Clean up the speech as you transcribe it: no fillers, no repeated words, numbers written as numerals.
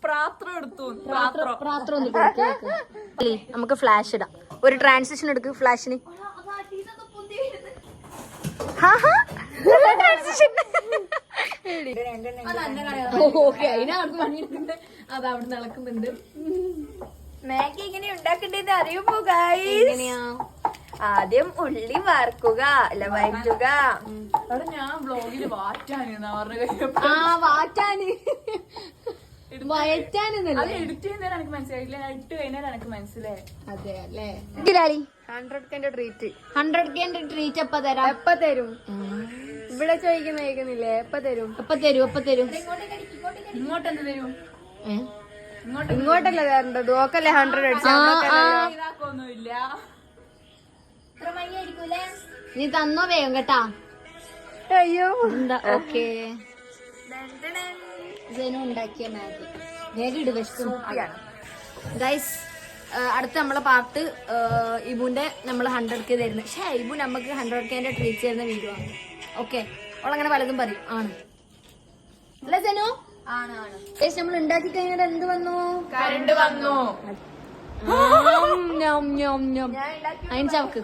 പ്രാത്രം എടുത്തു. പ്രാത്രം ഒന്ന് കൊടുക്ക്. നമുക്ക് ഫ്ലാഷ് ഇടാം. ഒരു ട്രാൻസിഷൻ എടുക്ക് ഫ്ലാഷിന്. അത് അവിടെ നടക്കുന്നുണ്ട്. മാഗി എങ്ങനെ ഉണ്ടാക്കണ്ടേന്ന് അറിയുമ്പോ ഗൈസ്, ആദ്യം ഉള്ളി വറുക്കുക, അല്ല വഴറ്റുക. അവിടെ ഞാൻ ബ്ലോഗില് വാറ്റാനാണ് വാറ്റാന് വയറ്റാനെന്നല്ലേ എഡിറ്റ് ചെയ്യുന്നേരം എനിക്ക് മനസ്സിലായില്ല, ഞാൻ ഇട്ട് കഴിഞ്ഞാൽ എനിക്ക് മനസ്സിലായി. അതെ അല്ലേ. 100K treat. 100K ട്രീറ്റ് എപ്പ തരാം? എപ്പ തരും? ഇവിടെ ചോദിക്കുന്നില്ലേ? എപ്പ തരും? എപ്പ തരും? ഇങ്ങോട്ട് എന്ത് തരും? ഇങ്ങോട്ടല്ലേ തരേണ്ടത്? ഓക്കല്ലേ 100 ഇതാക്കൊന്നുമില്ല. നീ തന്നോ വേഗം കേട്ടാ. അയ്യോ ഓക്കെ. ഉണ്ടാക്കിയ മാഗി വേഗം ഇട്. ഗൈസ്, അടുത്ത നമ്മളെ പാർട്ട് ഇബുന്റെ നമ്മൾ 100K തരുന്നത്. പക്ഷേ ഇബു നമുക്ക് 100K ട്രീറ്റ് തരുന്ന വീഡിയോ ആണ്. ഓക്കെ, അവളങ്ങനെ പലതും പറയും. ആണ് അല്ല ജനു? ആണ്. നമ്മൾ ഉണ്ടാക്കി കഴിഞ്ഞാൽ എന്ത് വന്നു? കറണ്ട് വന്നു. അതിന് ചവക്ക്.